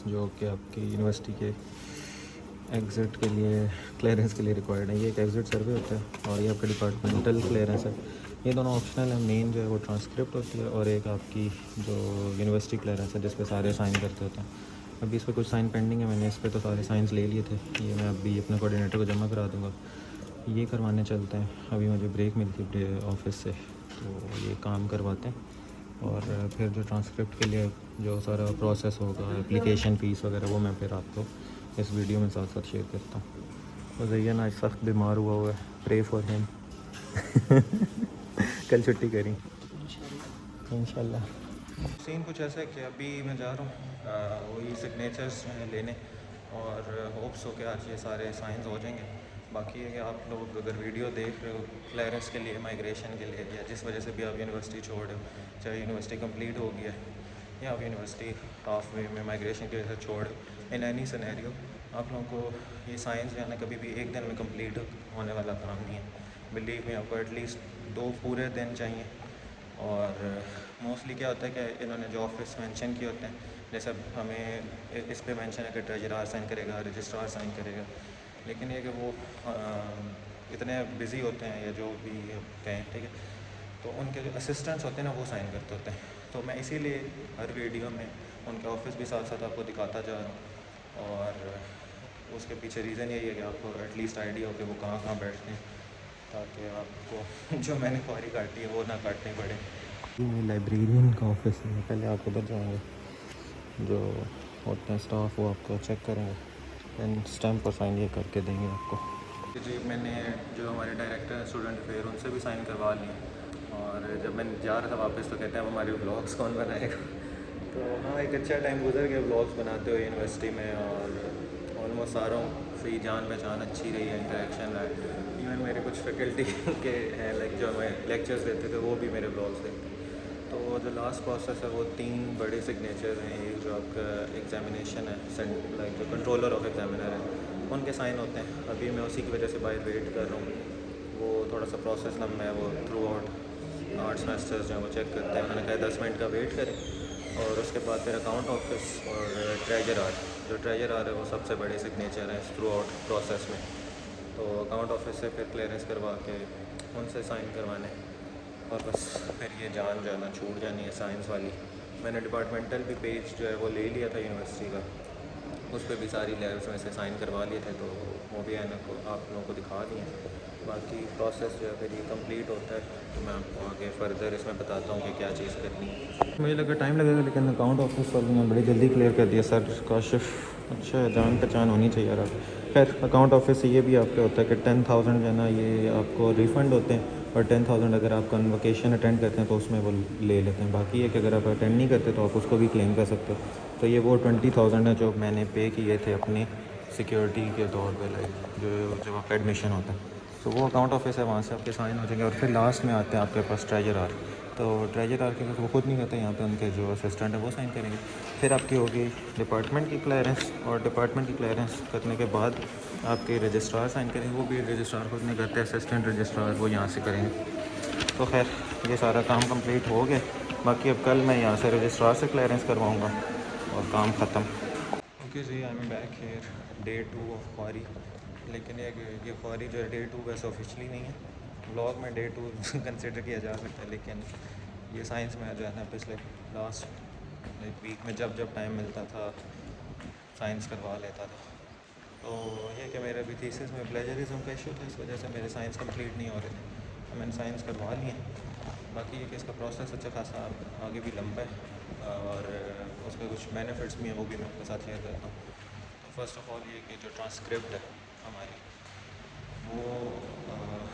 जो कि आपकी यूनिवर्सिटी के एग्ज़िट के लिए क्लियरेंस के लिए रिक्वायर्ड है। ये एक एग्ज़िट सर्वे होता है और ये आपका डिपार्टमेंटल क्लियरेंस है। ये दोनों ऑप्शनल है। मेन जो है वो ट्रांसक्रिप्ट होती है और एक आपकी जो यूनिवर्सिटी क्लियरेंस है जिस पे सारे साइन करते होते हैं। अभी इस पर कुछ साइन पेंडिंग है, मैंने इस पर तो सारे साइंस ले लिए थे। ये मैं अभी अपने कोऑर्डिनेटर को जमा करा दूँगा, ये करवाने चलते हैं। अभी मुझे ब्रेक मिलती है ऑफिस से, तो ये काम करवाते हैं और फिर जो ट्रांसक्रिप्ट के लिए जो सारा प्रोसेस होगा, एप्लीकेशन फ़ीस वगैरह, वो मैं फिर आपको इस वीडियो में साथ साथ शेयर करता हूँ। तो जैन आज सख्त बीमार हुआ है, प्रे फॉर हिम। कल छुट्टी करी इंशाल्लाह। सीन कुछ ऐसा है कि अभी मैं जा रहा हूँ वही सिग्नेचर्स लेने और होप्स हो कि आज ये सारे साइंस हो जाएंगे। बाकी है कि आप लोग अगर वीडियो देख रहे हो क्लियरेंस के लिए, माइग्रेशन के लिए, या जिस वजह से भी आप यूनिवर्सिटी छोड़ रहे हो, चाहे यूनिवर्सिटी कंप्लीट हो गया है या आप यूनिवर्सिटी हाफ वे में माइग्रेशन की वजह से छोड़, इन एनी सिनेरियो आप लोगों को ये साइंस जो है ना कभी भी एक दिन में कंप्लीट होने वाला काम नहीं है। बिलीव में आपको एटलीस्ट 2 पूरे दिन चाहिए। और मोस्टली क्या होता है कि इन्होंने जो ऑफिस मेंशन किए होते हैं, जैसे अब हमें इस पे मेंशन है कि ट्रेजरार साइन करेगा, रजिस्ट्रार साइन करेगा, लेकिन ये कि वो इतने बिज़ी होते हैं या जो भी कहें, ठीक है, तो उनके जो असिस्टेंट्स होते हैं ना वो साइन करते होते हैं। तो मैं इसीलिए हर वीडियो में उनका ऑफिस भी साथ साथ आपको दिखाता जा रहा हूँ। और उसके पीछे रीज़न यही है कि आपको एटलीस्ट आइडिया हो कि वो कहाँ कहाँ बैठते हैं, ताकि आपको जो मैंने ख्वारी काटी है वो ना काटनी पड़े। ये लाइब्रेरियन का ऑफिस है, पहले आप उधर जाएंगे, जो होते हैं स्टाफ वो आपको चेक करेंगे, दैन स्टैम्प और साइन ये करके देंगे आपको। जी मैंने जो हमारे डायरेक्टर हैं स्टूडेंट अफेयर, उनसे भी साइन करवा लिए। और जब मैं जा रहा था वापस तो कहते हैं हमारे व्लॉग्स कौन बनाएगा। तो हाँ, एक अच्छा टाइम गुजर गया व्लॉग्स बनाते हुए यूनिवर्सिटी में, और ऑलमोस्ट सारों से ही जान पहचान अच्छी रही है, इंटरेक्शन रहा है। इवन मेरे कुछ फैकल्टी के हैं लाइक जो हमें लेक्चर्स देते थे वो भी मेरे व्लॉग्स देखते हैं। तो जो लास्ट प्रोसेस है वो 3 बड़े सिग्नेचर हैं। एक जो आपका एग्जामिनेशन है, लाइक जो कंट्रोलर ऑफ एग्जामिनर है, उनके साइन होते हैं। अभी मैं उसी की वजह से बाहर वेट कर रहा हूँ। वो थोड़ा सा प्रोसेस लंबा है, वो थ्रू आउट 8 सेमेस्टर्स जो हैं वो चेक करते हैं। उन्होंने कहा 10 मिनट का वेट करें। और उसके बाद फिर अकाउंट ऑफिस और ट्रेजरार, जो ट्रेजरार है वो सबसे बड़े सिग्नेचर हैं थ्रू आउट प्रोसेस में। तो अकाउंट ऑफिस से फिर क्लियरेंस करवा के उनसे साइन करवाने, और बस फिर ये जान जो है ना छूट जानी है साइंस वाली। मैंने डिपार्टमेंटल भी पेज जो है वो ले लिया था यूनिवर्सिटी का, उस पर भी सारी लेयर्स में से साइन करवा लिए थे, तो वो भी है ना को आप लोगों को दिखा दिए। बाकी प्रोसेस जो है फिर ये कंप्लीट होता है तो मैं आपको आगे फर्दर इसमें बताता हूँ कि क्या चीज़ करनी है। मुझे लगा टाइम लगेगा, लेकिन अकाउंट ऑफिस वालों ने बड़ी जल्दी क्लियर कर दिया। सर काशिफ, अच्छा जान पहचान होनी चाहिए यार। खैर अकाउंट ऑफिस से ये भी आपका होता है कि 10,000 जो है ना ये आपको रिफ़ंड होते हैं, और 10,000 अगर आप कन्वोकेशन अटेंड करते हैं तो उसमें वो ले लेते हैं। बाकी है कि अगर आप अटेंड नहीं करते तो आप उसको भी क्लेम कर सकते हो। तो ये वो 20,000 है जो मैंने पे किए थे अपने सिक्योरिटी के तौर पे, लाइक जो जब आपका एडमिशन होता है। तो वो अकाउंट ऑफिस है, वहाँ से आपके साइन हो जाएंगे। और फिर लास्ट में आते हैं आपके पास ट्रेजरार। तो ट्रेजरार के पास वो खुद नहीं करते, यहाँ पे उनके जो असिस्टेंट है वो साइन करेंगे। फिर आपकी होगी डिपार्टमेंट की क्लियरेंस, और डिपार्टमेंट की क्लियरेंस करने के बाद आपके रजिस्ट्रार साइन करेंगे। वो भी रजिस्ट्रार खुद नहीं करते, असिस्टेंट रजिस्ट्रार वो यहाँ से करेंगे। तो खैर ये सारा काम कंप्लीट हो गया। बाकी अब कल मैं यहाँ से रजिस्ट्रार से क्लियरेंस करवाऊँगा और काम ख़त्म। ओके जी, I am back here, day 2 of ख्वारी। लेकिन ये ख्वारी जो है डे 2 वैसे ऑफिशियली नहीं है, ब्लॉग में डे 2 कंसिडर किया जा सकता है। लेकिन ये साइंस में जो है ना पिछले लास्ट वीक में जब जब टाइम मिलता था साइंस करवा लेता था। तो ये कि मेरे अभी थीसिस में प्लेजरिज्म का इशू था, इस वजह से मेरे साइंस कंप्लीट नहीं हो रहे थे, तो मैंने साइंस करवा लिए। बाकी ये कि इसका प्रोसेस अच्छा खासा आगे भी लंबा है और उसके कुछ बेनिफिट्स भी हैं, वो भी मैं आपके साथ शेयर करता हूँ। तो फर्स्ट ऑफ ऑल ये कि जो ट्रांसक्रिप्ट है हमारी, वो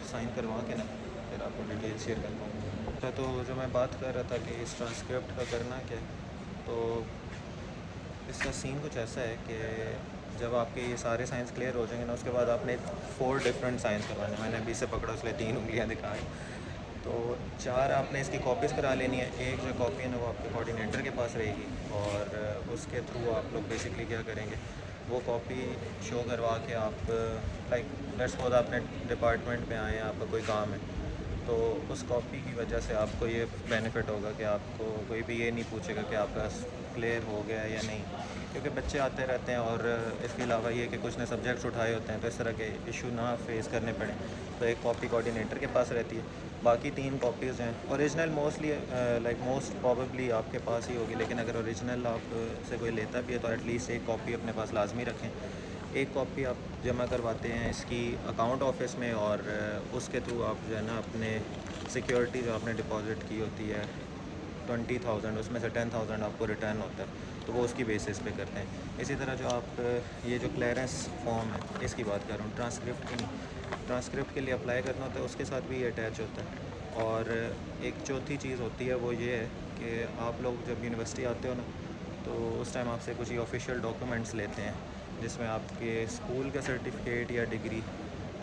साइन करवा के ना फिर आपको डिटेल शेयर करता हूँ। अच्छा, तो जो मैं बात कर रहा था कि इस ट्रांसक्रिप्ट का करना क्या है, तो इसका सीन कुछ ऐसा है कि जब आपके ये सारे साइंस क्लियर हो जाएंगे ना, उसके बाद आपने 4 डिफरेंट साइंस करवाने। मैंने अभी से पकड़ा इसलिए 3 उंगलियाँ दिखाई। तो 4 आपने इसकी कॉपीज़ करा लेनी है। एक जो कॉपी है ना वो आपके कोऑर्डिनेटर के पास रहेगी, और उसके थ्रू आप लोग बेसिकली क्या करेंगे, वो कॉपी शो करवा के आप लाइक लेट्स सपोज आपने डिपार्टमेंट में आए हैं, आपका कोई काम है, तो उस कॉपी की वजह से आपको ये बेनिफिट होगा कि आपको कोई भी ये नहीं पूछेगा कि आपका क्लियर हो गया या नहीं, क्योंकि बच्चे आते रहते हैं और इसके अलावा ये कि कुछ ने सब्जेक्ट्स उठाए होते हैं तो इस तरह के इशू ना फेस करने पड़े, तो एक कॉपी कोऑर्डिनेटर के पास रहती है। बाकी 3 कॉपीज़ हैं original, mostly like most probably आपके पास ही होगी, लेकिन अगर ओरिजिनल आप से कोई लेता भी है तो एटलीस्ट एक कॉपी अपने पास लाजमी रखें। एक कॉपी आप जमा करवाते हैं इसकी अकाउंट ऑफिस में, और उसके थ्रू आप जो है ना अपने सिक्योरिटी जो आपने डिपॉज़िट की होती है 20,000, उसमें से 10,000 आपको रिटर्न होता है, तो वो उसकी बेसिस पे करते हैं। इसी तरह जो आप ये जो क्लियरेंस फॉर्म है इसकी बात कर रहा हूँ, ट्रांसक्रिप्ट की नहीं, ट्रांसक्रिप्ट के लिए अप्लाई करना होता है, उसके साथ भी ये अटैच होता है। और एक चौथी चीज़ होती है वो ये है कि आप लोग जब यूनिवर्सिटी आते हो ना, तो उस टाइम आपसे कुछ ये ऑफिशियल डॉक्यूमेंट्स लेते हैं, जिसमें आपके स्कूल का सर्टिफिकेट या डिग्री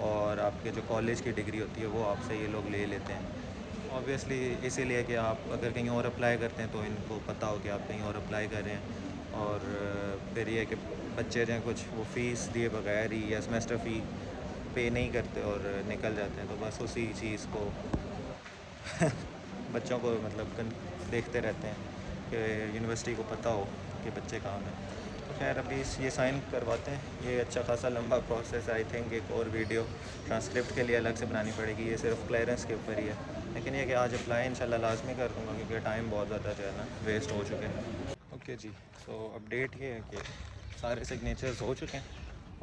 और आपके जो कॉलेज की डिग्री होती है वो आपसे ये लोग ले लेते हैं। ऑब्वियसली इसीलिए कि आप अगर कहीं और अप्लाई करते हैं तो इनको पता हो कि आप कहीं और अप्लाई कर रहे हैं, और फिर ये कि बच्चे जो हैं कुछ वो फ़ीस दिए बगैर ही या सेमेस्टर फ़ी पे नहीं करते और निकल जाते हैं, तो बस उसी चीज़ को बच्चों को मतलब देखते रहते हैं कि यूनिवर्सिटी को पता हो कि बच्चे कहाँ हैं। तो खैर अभी ये साइन करवाते हैं, ये अच्छा खासा लंबा प्रोसेस है। आई थिंक एक और वीडियो ट्रांसक्रिप्ट के लिए अलग से बनानी पड़ेगी, ये सिर्फ क्लियरेंस के ऊपर ही है, लेकिन ये कि आज अप्लाई इंशाल्लाह लाजमी कर दूँगा क्योंकि टाइम बहुत ज़्यादा जो है ना वेस्ट हो चुके हैं। ओके जी, सो अपडेट ये है कि सारे सिग्नेचर्स हो चुके हैं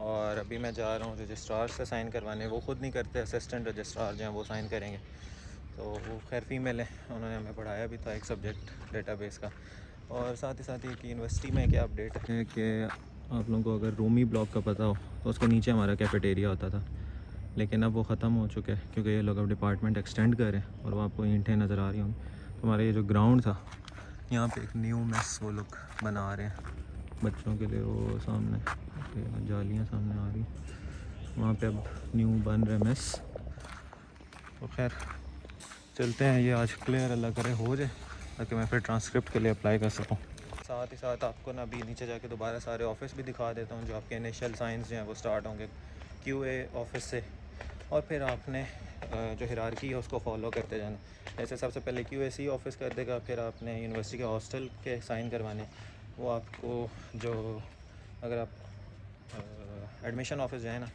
और अभी मैं जा रहा हूँ रजिस्ट्रार से साइन करवाने। वो ख़ुद नहीं करते, असिस्टेंट रजिस्ट्रार जो हैं वो साइन करेंगे। तो वो खैर फीमेल है, उन्होंने हमें पढ़ाया भी था एक सब्जेक्ट डेटाबेस का। और साथ ही साथ ये कि यूनिवर्सिटी में क्या अपडेट है कि आप लोगों को अगर रूमी ब्लॉक का पता हो तो उसके नीचे हमारा कैफेटेरिया होता था, लेकिन अब वो ख़त्म हो चुका है क्योंकि ये लोग अब डिपार्टमेंट एक्सटेंड कर रहे हैं और वो आपको ईंटें नज़र आ रही होंगी। तो हमारा ये जो ग्राउंड था यहाँ पे एक न्यू मेस वो लोग बना रहे हैं बच्चों के लिए, वो सामने जालियाँ सामने आ रही हैं, वहाँ पे अब न्यू बन रहे मेस। तो खैर चलते हैं, ये आज क्लियर अल्लाह करे हो जाए ताकि मैं फिर ट्रांसक्रिप्ट के लिए अप्लाई कर सकूँ। साथ ही साथ आपको ना अभी नीचे जाके दोबारा सारे ऑफिस भी दिखा देता हूँ जो आपके इनिशियल साइंस जो हैं वो स्टार्ट होंगे QA ऑफिस से, और फिर आपने जो हिरारकी है उसको फॉलो करते जाना। जैसे सबसे पहले QAC ऑफिस कर देगा, फिर आपने यूनिवर्सिटी के हॉस्टल के साइन करवाने, वो आपको जो अगर आप एडमिशन ऑफिस जाए ना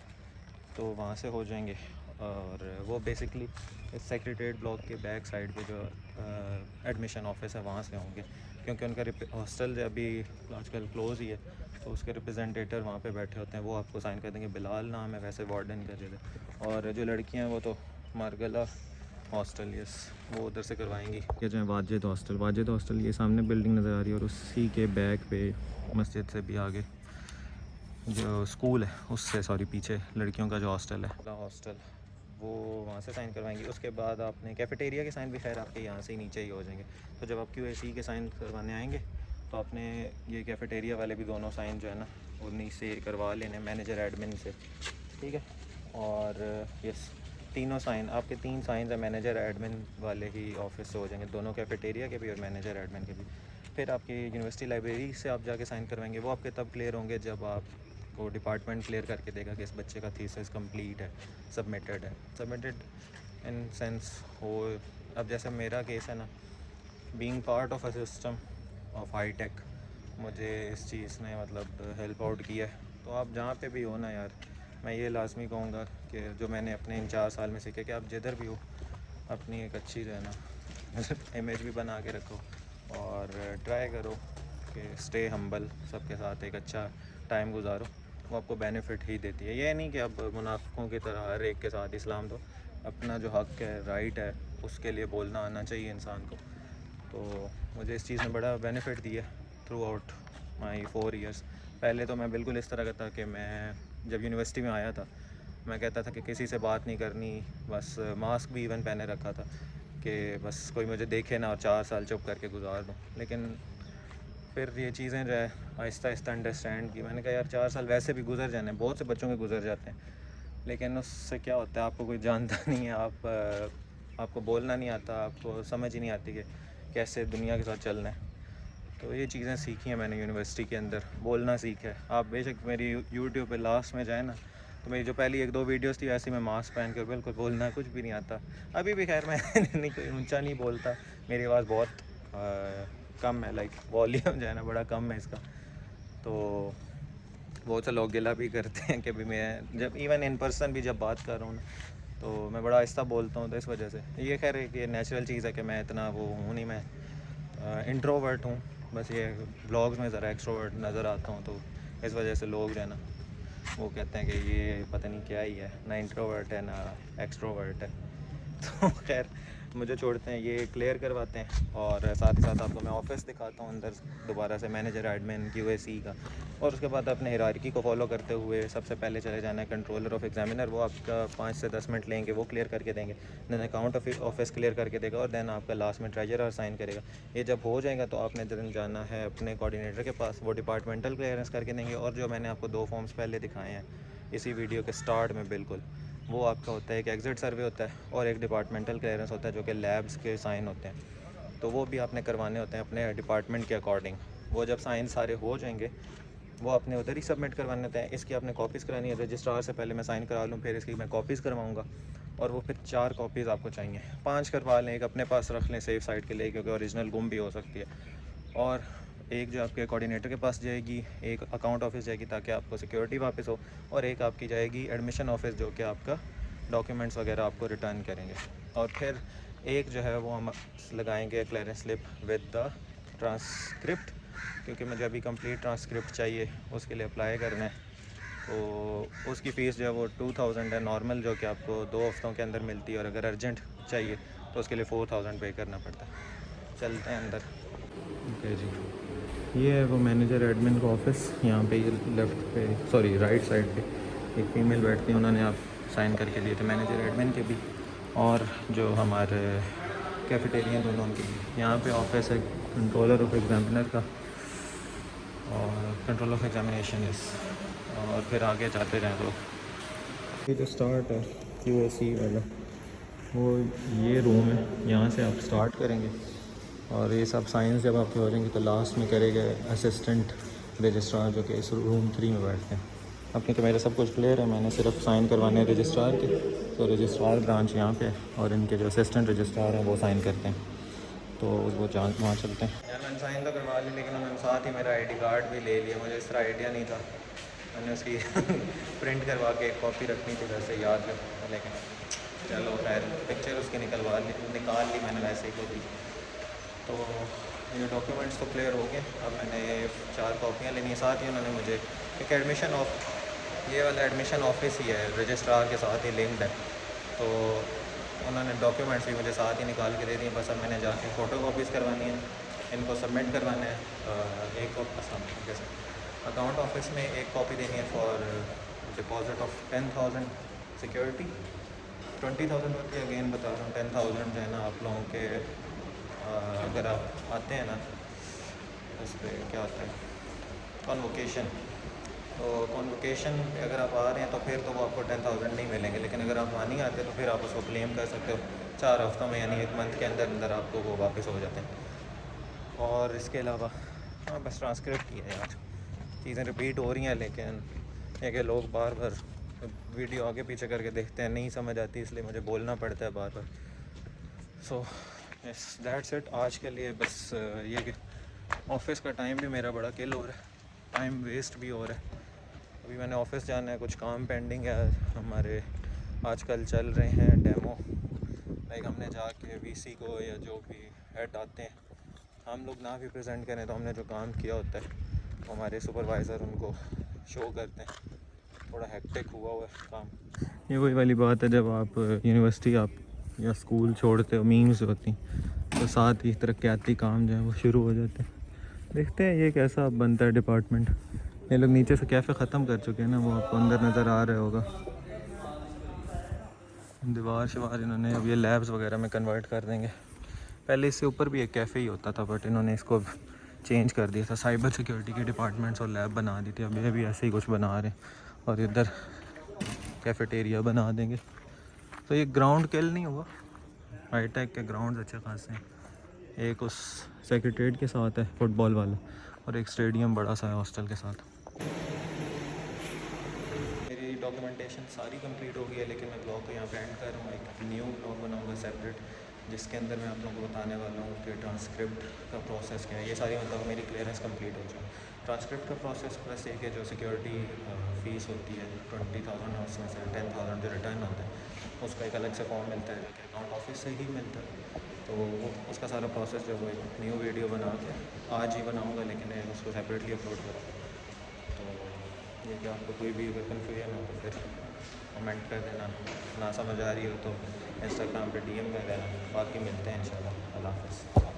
तो वहाँ से हो जाएंगे, और वो बेसिकली इस सेक्रेटरीट ब्लॉक के बैक साइड पे जो एडमिशन ऑफिस है वहाँ से होंगे, क्योंकि उनका हॉस्टल जो अभी आजकल क्लोज़ ही है, तो उसके रिप्रेजेंटेटर वहाँ पे बैठे होते हैं, वो आपको साइन कर देंगे। बिलाल नाम है वैसे वार्डन का जगह, और जो लड़कियाँ हैं वो तो मारगला हॉस्टल, यस, वो उधर से करवाएंगी। ये जो है वाजिद हॉस्टल ये सामने बिल्डिंग नज़र आ रही है, और उसी के बैक पे मस्जिद से भी आगे जो स्कूल है उससे पीछे लड़कियों का जो हॉस्टल है हॉस्टल, वो वहाँ से साइन करवाएंगी। उसके बाद आपने कैफेटेरिया के साइन भी खैर आपके यहाँ से ही नीचे ही हो जाएंगे। तो जब आप QAC के साइन करवाने आएंगे तो आपने ये कैफेटेरिया वाले भी दोनों साइन जो है ना उन्हीं से करवा लेने, मैनेजर एडमिन से, ठीक है। और यस, तीनों साइन आपके 3 साइन है मैनेजर एडमिन वाले ही ऑफिस से हो जाएंगे, दोनों कैफेटेरिया के भी और मैनेजर एडमिन के भी। फिर आपकी यूनिवर्सिटी लाइब्रेरी से आप जाके साइन करवाएंगे, वो आपके तब क्लियर होंगे जब आपको डिपार्टमेंट क्लियर करके देगा कि इस बच्चे का थीसिस कंप्लीट है, सबमिटेड है। सबमिटेड इन सेंस हो, अब जैसे मेरा केस है ना, being part of a system of high tech, मुझे इस चीज़ ने मतलब हेल्प आउट किया है। तो आप जहाँ पे भी हो ना यार, मैं ये लाजमी कहूँगा कि जो मैंने अपने इन 4 साल में सीखे कि आप जिधर भी हो अपनी एक अच्छी जो है ना इमेज भी बना के रखो, और ट्राई करो कि स्टे हम्बल, सबके साथ एक अच्छा टाइम गुजारो, वो आपको बेनिफिट ही देती है। ये नहीं कि आप मुनाफिकों की तरह हर एक के साथ इस्लाम दो, अपना जो हक़ है, राइट है, उसके लिए बोलना आना चाहिए इंसान को। तो मुझे इस चीज़ ने बड़ा बेनिफिट दिया थ्रू आउट माई 4 ईयर्स। पहले तो मैं बिल्कुल इस तरह का था कि मैं जब यूनिवर्सिटी में आया था मैं कहता था कि किसी से बात नहीं करनी, बस मास्क भी इवन पहने रखा था कि बस कोई मुझे देखे ना और 4 साल चुप करके गुजार दूँ। लेकिन फिर ये चीज़ें जो है आहिस्ता आहिस्ता अंडरस्टैंड की, मैंने कहा यार 4 साल वैसे भी गुजर जाने, बहुत से बच्चों के गुजर जाते हैं, लेकिन उससे क्या होता है, आपको कोई जानता नहीं है, आपको बोलना नहीं आता, आपको समझ ही नहीं आती कि कैसे दुनिया के साथ चलना है। तो ये चीज़ें सीखी हैं मैंने यूनिवर्सिटी के अंदर, बोलना सीखा है। आप बेशक मेरी यूट्यूब पे लास्ट में जाए ना, तो मेरी जो पहली 1-2 वीडियोस थी ऐसे मैं मास्क पहन कर बिल्कुल बोलना कुछ भी नहीं आता। अभी भी खैर मैं नहीं कोई ऊंचा नहीं बोलता, मेरी आवाज़ बहुत कम है, लाइक वॉल्यूम जो है ना बड़ा कम है इसका। तो बहुत से लोग गिला भी करते हैं कि भी मैं जब इवन इन पर्सन भी जब बात कर रहा हूँ ना तो मैं बड़ा आहिस्ता बोलता हूँ, तो इस वजह से ये खैर एक ये नेचुरल चीज़ है कि मैं इतना वो हूँ नहीं, मैं इंट्रोवर्ट हूँ। बस ये ब्लॉग्स में ज़रा एक्सट्रोवर्ट नज़र आता हूँ, तो इस वजह से लोग जो है ना वो कहते हैं कि ये पता नहीं क्या ही है, ना इंट्रोवर्ट है ना एक्सट्रोवर्ट है। तो खैर मुझे छोड़ते हैं, ये क्लियर करवाते हैं और साथ ही साथ आपको मैं ऑफिस दिखाता हूँ अंदर दोबारा से, मैनेजर एडमिन QAC का। और उसके बाद अपने हिरार्की को फॉलो करते हुए सबसे पहले चले जाना है कंट्रोलर ऑफ एग्जामिनर, वो आपका 5 से 10 मिनट लेंगे, वो क्लियर करके देंगे। देन अकाउंट ऑफिस क्लियर करके देगा और देन आपका लास्ट में ट्रेजरर साइन करेगा। ये जब हो जाएगा तो आपने दिन जाना है अपने कोऑर्डिनेटर के पास, वो डिपार्टमेंटल क्लियरेंस करके देंगे। और जो मैंने आपको 2 फॉर्म्स पहले दिखाए हैं इसी वीडियो के स्टार्ट में बिल्कुल, वो आपका होता है एक एग्ज़िट सर्वे होता है और एक डिपार्टमेंटल क्लियरेंस होता है जो कि लैब्स के साइन होते हैं। तो वो भी आपने करवाने होते हैं अपने डिपार्टमेंट के अकॉर्डिंग। वो जब साइन सारे हो जाएंगे वो आपने उधर ही सबमिट करवाने होते हैं। इसकी आपने कॉपीज़ करानी है, रजिस्ट्रार से पहले मैं साइन करा लूँ, फिर इसकी मैं कॉपीज़ करवाऊँगा और वो फिर 4 कॉपीज़ आपको चाहिए। 5 करवा लें, एक अपने पास रख लें सेफ साइड के लिए, क्योंकि ओरिजिनल गुम भी हो सकती है। और एक जो आपके कोऑर्डिनेटर के पास जाएगी, एक अकाउंट ऑफिस जाएगी ताकि आपको सिक्योरिटी वापस हो, और एक आपकी जाएगी एडमिशन ऑफिस जो कि आपका डॉक्यूमेंट्स वगैरह आपको रिटर्न करेंगे। और फिर एक जो है वो हम लगाएंगे clearance slip with the transcript, क्योंकि मुझे अभी कंप्लीट ट्रांसक्रिप्ट चाहिए, उसके लिए अप्लाई करना है। तो उसकी फ़ीस जो है वो 2000 है नॉर्मल, जो कि आपको 2 हफ्तों के अंदर मिलती है, और अगर अर्जेंट चाहिए तो उसके लिए 4000 पे करना पड़ता है। चलते हैं अंदर। ओके जी, ये है वो मैनेजर एडमिन का ऑफिस। यहाँ पे ये लेफ़्ट पे, सॉरी राइट साइड पे एक फ़ीमेल बैठती है, उन्होंने आप साइन करके दिए थे मैनेजर एडमिन के भी और जो हमारे कैफेटेरिया दोनों उनके भी। यहाँ पे ऑफिस है कंट्रोलर ऑफ एग्जामिनर का और कंट्रोल ऑफ एग्जामिनेशन इस, और फिर आगे जाते रहें तो ये जो स्टार्ट है QAC वाला वो ये रूम है, यहाँ से आप स्टार्ट करेंगे और ये सब साइंस जब आपके हो जाएंगे तो लास्ट में करेगा असिस्टेंट रजिस्ट्रार, जो कि इस रूम 3 में बैठते हैं। अपनी तो मेरा सब कुछ क्लियर है, मैंने सिर्फ साइन करवाने हैं रजिस्ट्रार के, तो रजिस्ट्रार ब्रांच यहाँ पे है और इनके जो असिस्टेंट रजिस्ट्रार हैं वो साइन करते हैं। तो वो वहाँ चलते हैं। यार मैंने साइन तो करवा ली, लेकिन उन्होंने साथ ही मेरा ID कार्ड भी ले लिया, मुझे इस तरह आइडिया नहीं था। मैंने उसकी प्रिंट करवा के एक कॉपी रखनी थी वैसे याद है, लेकिन चलो खैर पिक्चर उसकी निकाल ली मैंने वैसे ही कॉपी। तो ये डॉक्यूमेंट्स तो क्लियर हो गए। अब मैंने 4 कॉपियाँ लेनी है, साथ ही उन्होंने मुझे एक ये वाला एडमिशन ऑफिस ही है, रजिस्ट्रार के साथ ही लिंक्ड है, तो उन्होंने डॉक्यूमेंट्स भी मुझे साथ ही निकाल के दे दिए। बस अब मैंने जाके फ़ोटो कॉपीज़ करवानी है, इनको सबमिट करवाना है। एक जैसे अकाउंट ऑफिस में एक कॉपी देनी है फॉर डिपॉजिट ऑफ 10,000 सिक्योरिटी, 20,000 होती है, अगेन बता रहा हूँ 10,000 जो है ना आप लोगों के अगर आप आते हैं ना उस पर क्या होता है कॉन्वोकेशन, तो कॉन्वोकेशन पे अगर आप आ रहे हैं तो फिर तो वो आपको 10,000 नहीं मिलेंगे, लेकिन अगर आप वहाँ नहीं आते तो फिर आप उसको क्लेम कर सकते हो 4 हफ्तों में, यानी 1 मंथ के अंदर अंदर आपको वो वापस हो जाते हैं। और इसके अलावा हाँ बस ट्रांसक्रिप्ट की है यार, चीज़ें रिपीट हो रही हैं, लेकिन ये कि लोग बार बार वीडियो आगे पीछे करके देखते हैं, नहीं समझ आती, इसलिए मुझे बोलना पड़ता है बार बार। सो यस दैट्स इट आज के लिए। बस ये कि ऑफिस का टाइम भी मेरा बड़ा किल हो रहा है, टाइम वेस्ट भी हो रहा है। अभी मैंने ऑफिस जाना है, कुछ काम पेंडिंग है, हमारे आजकल चल रहे हैं डेमो, लाइक हमने जाके VC को या जो भी हेड आते हैं, हम लोग ना भी प्रेजेंट करें तो हमने जो काम किया होता है तो हमारे सुपरवाइज़र उनको शो करते हैं। थोड़ा हेक्टिक हुआ है काम। ये वही वाली बात है, जब आप यूनिवर्सिटी आप या स्कूल छोड़ते हो, मीम्स होती तो साथ ही तरक्याती काम जो है वो शुरू हो जाते हैं। देखते हैं ये कैसा अब बनता है डिपार्टमेंट। ये लोग नीचे से कैफ़े ख़त्म कर चुके हैं ना, वो आपको अंदर नज़र आ रहा होगा, दीवार शवार इन्होंने अब ये लैब्स वगैरह में कन्वर्ट कर देंगे। पहले इससे ऊपर भी एक कैफ़े ही होता था, बट इन्होंने इसको चेंज कर दिया था, साइबर सिक्योरिटी के डिपार्टमेंट्स और लैब बना दी थी। अब ये भी ऐसे ही कुछ बना रहे हैं और इधर कैफेटेरिया बना देंगे। तो ये ग्राउंड किल नहीं हुआ, हाईटेक के ग्राउंड अच्छे खासे हैं। एक उस सेक्रेटरीट के साथ है फुटबॉल वाला, और एक स्टेडियम बड़ा सा है हॉस्टल के साथ। मेरी डॉक्यूमेंटेशन सारी कंप्लीट हो गई है, लेकिन मैं ब्लॉग को यहाँ पे एंड कर रहा हूँ। एक न्यू ब्लॉग बनाऊँगा सेपरेट, जिसके अंदर मैं आप लोगों को बताने वाला हूँ कि ट्रांसक्रिप्ट का प्रोसेस क्या है। ये सारी मतलब मेरी क्लियरेंस कंप्लीट हो जाए। ट्रांसक्रिप्ट का प्रोसेस प्लस एक है जो सिक्योरिटी फ़ीस होती है 20,000 और उसमें से 10,000 जो रिटर्न होता है, उसका एक अलग से फॉर्म मिलता है कि अकाउंट ऑफिस से ही मिलता है। तो वो उसका सारा प्रोसेस जो वो एक न्यू वीडियो बना के आज ही बनाऊँगा, लेकिन उसको सेपरेटली अपलोड करूँगा। तो ये कि आपको कोई भी अगर कन्फ्यूजन हो तो फिर कमेंट कर देना, ना समझ आ रही हो तो इंस्टाग्राम पे DM कर देना। बाकी मिलते हैं इंशाल्लाह। अल्लाह हाफ़िज़।